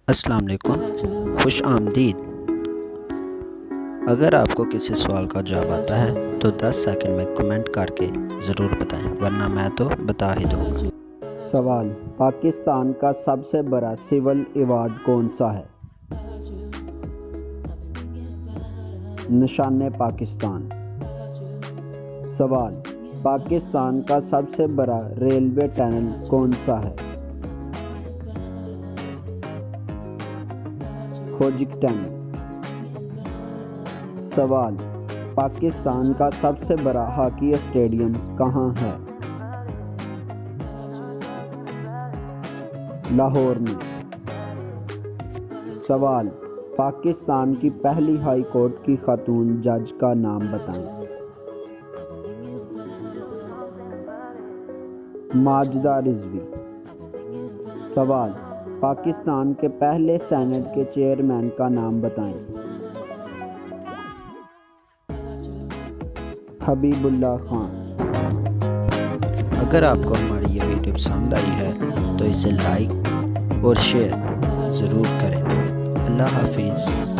السلام علیکم، خوش آمدید۔ اگر آپ کو کسی سوال کا جواب آتا ہے تو 10 سیکنڈ میں کمنٹ کر کے ضرور بتائیں، ورنہ میں تو بتا ہی دوں گا۔ سوال: پاکستان کا سب سے بڑا سول ایوارڈ کون سا ہے؟ نشان پاکستان۔ سوال: پاکستان کا سب سے بڑا ریلوے ٹنل کون سا ہے؟ کھوجک ٹنل۔ سوال: پاکستان کا سب سے بڑا ہاکی اسٹیڈیم کہاں ہے؟ لاہور میں۔ سوال: پاکستان کی پہلی ہائی کورٹ کی خاتون جج کا نام بتائیں۔ ماجدہ رضوی۔ سوال: پاکستان کے پہلے سینٹ کے چیئرمین کا نام بتائیں۔ حبیب اللہ خان۔ اگر آپ کو ہماری یہ ویڈیو پسند آئی ہے تو اسے لائک اور شیئر ضرور کریں۔ اللہ حافظ۔